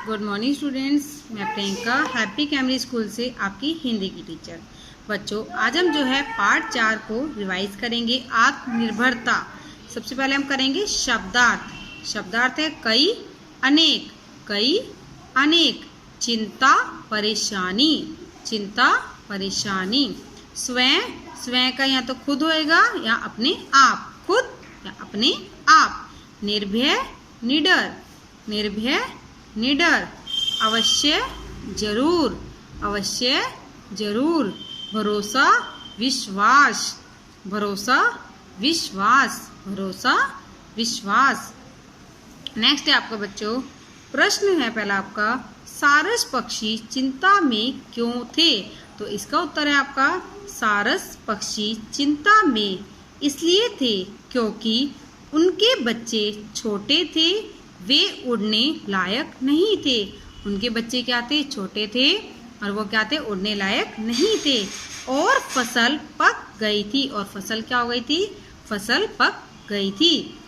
Good morning students, मैं Priyanka happy Camry school से आपकी हिंदी की टीचर। बच्चों, आज हम जो है पार्ट 4 को रिवाइज करेंगे। आत्मनिर्भरता। सबसे पहले हम करेंगे शब्दार्थ। शब्दार्थ है कई, अनेक, कई, अनेक। चिंता, परेशानी, चिंता, परेशानी। स्वयं, स्वयं का या तो खुद होएगा या अपने आप, खुद या अपने आप। निर्भय, निडर, निर्भय, निडर। अवश्य, जरूर, अवश्य, जरूर। भरोसा, विश्वास, भरोसा, विश्वास, भरोसा, विश्वास। नेक्स्ट है आपका बच्चों, प्रश्न है पहला आपका, सारस पक्षी चिंता में क्यों थे? तो इसका उत्तर है आपका, सारस पक्षी चिंता में इसलिए थे क्योंकि उनके बच्चे छोटे थे, वे उड़ने लायक नहीं थे। उनके बच्चे क्या थे? छोटे थे और वो क्या थे? उड़ने लायक नहीं थे। और फसल पक गई थी, और फसल क्या हो गई थी? फसल पक गई थी।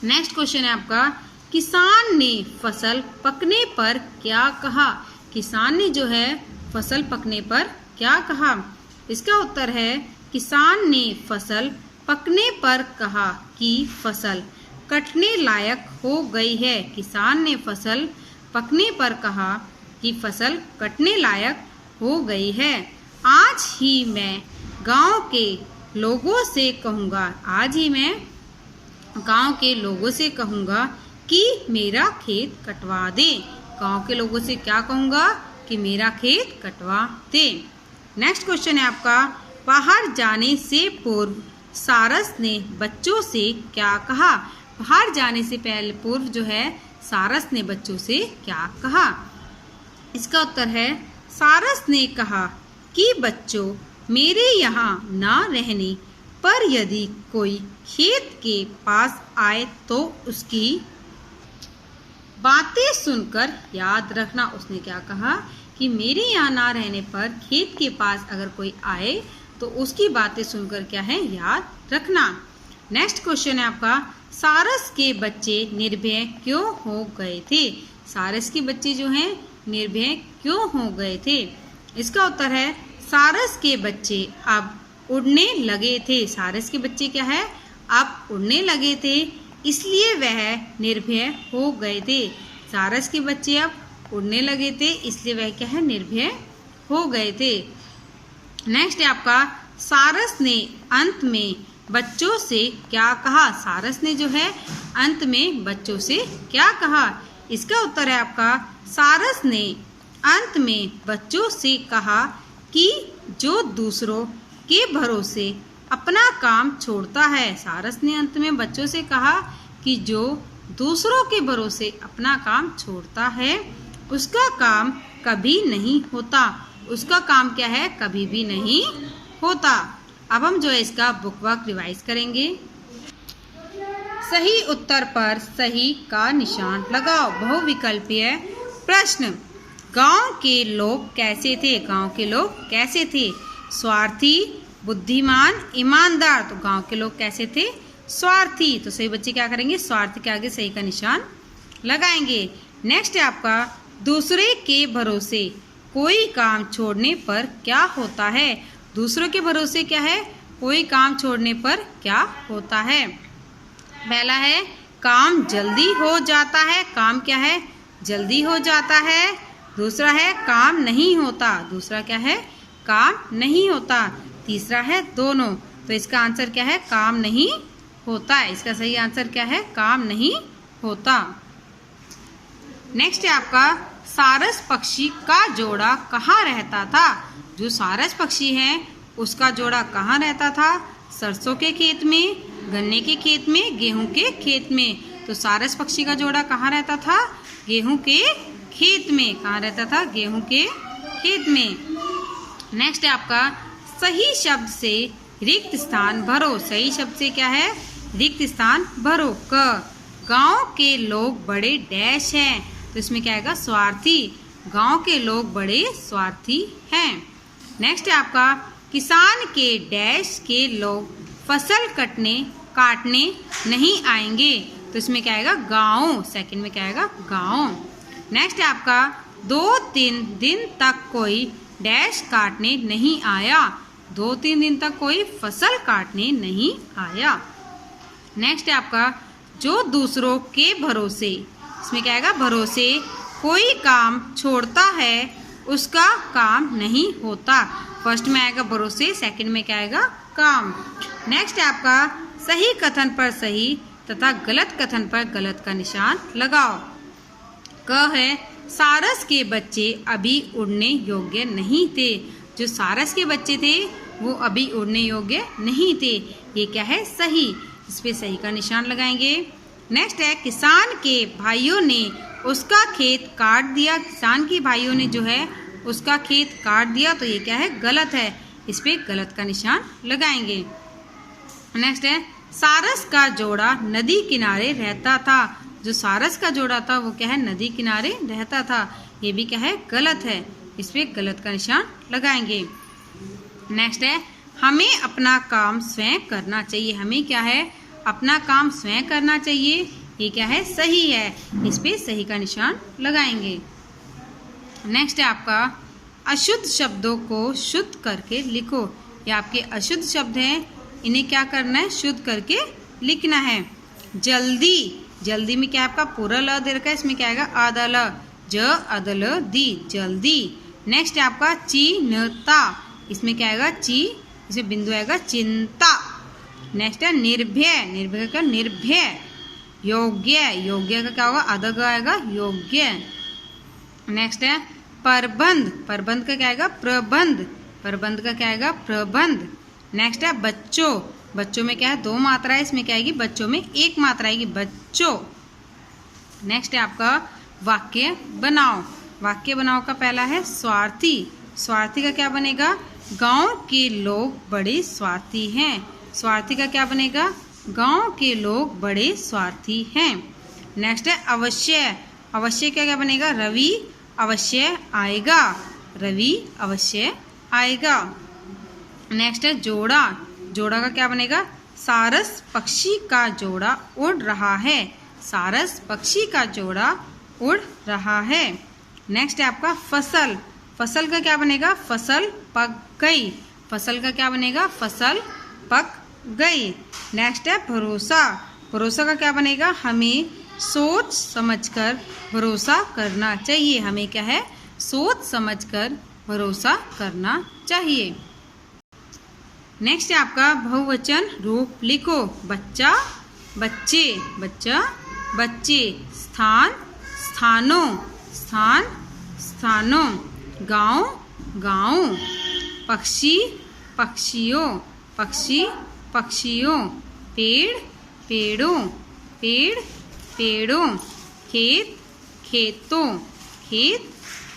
नेक्स्ट क्वेश्चन है आपका, किसान ने फसल पकने पर क्या कहा? किसान ने जो है फसल पकने पर क्या कहा? इसका उत्तर है, किसान ने फसल पकने पर कहा कि फसल कटने लायक हो गई है। किसान ने फसल पकने पर कहा कि फसल कटने लायक हो गई है। आज ही मैं गांव के लोगों से कहूँगा, आज ही मैं गांव के लोगों से कहूँगा कि मेरा खेत कटवा दे। गांव के लोगों से क्या कहूँगा? कि मेरा खेत कटवा दे। नेक्स्ट क्वेश्चन है आपका, बाहर जाने से पूर्व सारस ने बच्चों से क्या कहा? बाहर जाने से पहले पूर्व जो है सारस ने बच्चों से क्या कहा? इसका उत्तर है, सारस ने कहा कि बच्चों, मेरे यहाँ ना रहने पर यदि कोई खेत के पास आए तो उसकी बातें सुनकर याद रखना। उसने क्या कहा कि मेरे यहाँ ना रहने पर खेत के पास अगर कोई आए तो उसकी बातें सुनकर क्या है? याद रखना। नेक्स्ट क्वेश्चन है आपका, सारस के बच्चे निर्भय क्यों हो गए थे? सारस के बच्चे जो हैं निर्भय क्यों हो गए थे? इसका उत्तर है, सारस के बच्चे अब उड़ने लगे थे। सारस के बच्चे क्या है? अब उड़ने लगे थे, इसलिए वह निर्भय हो गए थे। सारस के बच्चे अब उड़ने लगे थे, इसलिए वह क्या है? निर्भय हो गए थे। नेक्स्ट है आपका, सारस ने अंत में बच्चों से क्या कहा? सारस ने जो है अंत में बच्चों से क्या कहा? इसका उत्तर है आपका, सारस ने अंत में बच्चों से कहा कि जो दूसरों के भरोसे अपना काम छोड़ता है। सारस ने अंत में बच्चों से कहा कि जो दूसरों के भरोसे अपना काम छोड़ता है उसका काम कभी नहीं होता। उसका काम क्या है? कभी भी नहीं होता। अब हम जो है इसका बुक वर्क रिवाइज करेंगे। सही उत्तर पर सही का निशान लगाओ। बहुविकल्पीय प्रश्न, गांव के लोग कैसे थे? गांव के लोग कैसे थे? स्वार्थी, बुद्धिमान, ईमानदार। तो गांव के लोग कैसे थे? स्वार्थी। तो सही बच्चे क्या करेंगे? स्वार्थी के आगे सही का निशान लगाएंगे। नेक्स्ट है आपका, दूसरे के भरोसे कोई काम छोड़ने पर क्या होता है? दूसरों के भरोसे क्या है? कोई काम छोड़ने पर क्या होता है? पहला है, काम जल्दी हो जाता है। काम क्या है? जल्दी हो जाता है। दूसरा है, काम नहीं होता। दूसरा क्या है? काम नहीं होता। तीसरा है, दोनों। तो इसका आंसर क्या है? काम नहीं होता है। इसका सही आंसर क्या है? काम नहीं होता। नेक्स्ट है आपका, सारस पक्षी का जोड़ा कहाँ रहता था? जो सारस पक्षी है उसका जोड़ा कहाँ रहता था? सरसों के खेत में, गन्ने के खेत में, गेहूं के खेत में। तो सारस पक्षी का जोड़ा कहाँ रहता था? गेहूं के खेत में। कहाँ रहता था? गेहूं के खेत में। नेक्स्ट है आपका, सही शब्द से रिक्त स्थान भरो। सही शब्द से क्या है? रिक्त स्थान भरो। क, गांव के लोग बड़े डैश हैं। तो इसमें क्या आएगा? स्वार्थी। गांव के लोग बड़े स्वार्थी हैं। नेक्स्ट है आपका, किसान के डैश के लोग फसल काटने नहीं आएंगे। तो इसमें क्या आएगा? गांव। सेकंड में क्या आएगा? गांव। नेक्स्ट है आपका 2-3 दिन तक कोई डैश काटने नहीं आया। 2-3 दिन तक कोई फसल काटने नहीं आया। नेक्स्ट है आपका जो दूसरों के भरोसे, इसमें क्या आएगा, भरोसे कोई काम छोड़ता है उसका काम नहीं होता। फर्स्ट में आएगा भरोसे, सेकंड में क्या आएगा, काम। नेक्स्ट है आपका सही कथन पर सही तथा गलत कथन पर गलत का निशान लगाओ। क है सारस के बच्चे अभी उड़ने योग्य नहीं थे। जो सारस के बच्चे थे वो अभी उड़ने योग्य नहीं थे। ये क्या है, सही। इस पे सही का निशान लगाएंगे। नेक्स्ट है किसान के भाइयों ने उसका खेत काट दिया। किसान के भाइयों ने जो है उसका खेत काट दिया, तो ये क्या है, गलत है। इस पे गलत का निशान लगाएंगे। नेक्स्ट है सारस का जोड़ा नदी किनारे रहता था। जो सारस का जोड़ा था वो क्या है, नदी किनारे रहता था। ये भी क्या है, गलत है। इस पे गलत का निशान लगाएंगे। नेक्स्ट है हमें अपना काम स्वयं करना चाहिए। हमें क्या है, अपना काम स्वयं करना चाहिए। ये क्या है, सही है। इस पे सही का निशान लगाएंगे। नेक्स्ट है आपका अशुद्ध शब्दों को शुद्ध करके लिखो। ये आपके अशुद्ध शब्द हैं, इन्हें क्या करना है, शुद्ध करके लिखना है। जल्दी, जल्दी में क्या आपका पूरा ल दे रखा है, इसमें क्या आएगा, आधा ल, ज अदल दी, जल्दी। नेक्स्ट है आपका चिन्हता, इसमें क्या आएगा, ची, इसमें बिंदु आएगा, चिंता। नेक्स्ट है निर्भय, निर्भय का निर्भय। योग्य, योग्य का क्या होगा, आधा ग आएगा, योग्य। नेक्स्ट है प्रबंध, प्रबंध का क्या आएगा, प्रबंध, प्रबंध का क्या आएगा, प्रबंध। नेक्स्ट है बच्चों, बच्चों में क्या है, 2 मात्रा है, इसमें क्या आएगी, बच्चों में 1 मात्रा आएगी, बच्चों। नेक्स्ट है आपका वाक्य बनाओ। वाक्य बनाओ का पहला है स्वार्थी। स्वार्थी का क्या बनेगा, गांव के लोग बड़े स्वार्थी हैं। स्वार्थी का क्या बनेगा, गांव के लोग बड़े स्वार्थी हैं। नेक्स्ट है अवश्य। अवश्य क्या क्या बनेगा, रवि अवश्य आएगा, रवि अवश्य आएगा। नेक्स्ट है जोड़ा। जोड़ा का क्या बनेगा, सारस पक्षी का जोड़ा उड़ रहा है। सारस पक्षी का जोड़ा उड़ रहा है। नेक्स्ट है आपका फसल। फसल का क्या बनेगा, फसल पक गई। फसल का क्या बनेगा, फसल पक गई। नेक्स्ट है भरोसा। भरोसा का क्या बनेगा, हमें सोच समझकर भरोसा करना चाहिए। हमें क्या है, सोच समझकर भरोसा करना चाहिए। नेक्स्ट है आपका बहुवचन रूप लिखो। बच्चा, बच्चे, बच्चा, बच्चे। स्थान, स्थानों, स्थान, स्थानों। गांव, गांव। पक्षी, पक्षियों, पक्षी, पक्षियों। पेड़, पेड़ों, पेड़, पेड़ों। खेत, खेतों, खेत,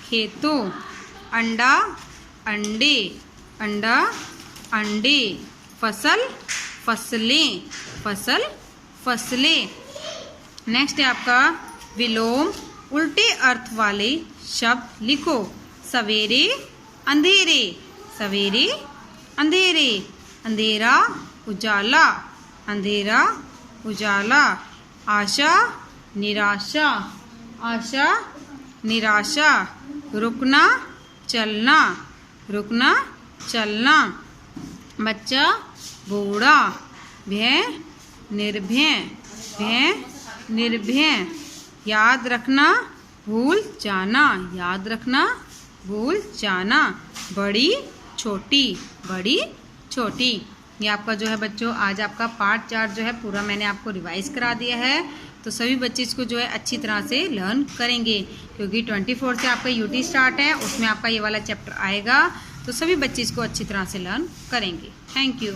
खेतों। अंडा, अंडे, अंडा, अंडे। फसल, फसलें, फसल, फसलें। नेक्स्ट है आपका विलोम उल्टे अर्थ वाले शब्द लिखो। सवेरे, अंधेरे, सवेरे, अंधेरे। अंधेरा, उजाला, अंधेरा, उजाला। आशा, निराशा, आशा, निराशा। रुकना, चलना, रुकना, चलना। बच्चा, बूढ़ा। भय, निर्भय, भय, निर्भय। याद रखना, भूल जाना, याद रखना, भूल जाना। बड़ी, छोटी, बड़ी, छोटी। ये आपका जो है बच्चों आज आपका पार्ट 4 जो है पूरा मैंने आपको रिवाइज करा दिया है। तो सभी बच्चे इसको जो है अच्छी तरह से लर्न करेंगे, क्योंकि 24 से आपका यूटी स्टार्ट है, उसमें आपका ये वाला चैप्टर आएगा। तो सभी बच्चे इसको अच्छी तरह से लर्न करेंगे। Thank you.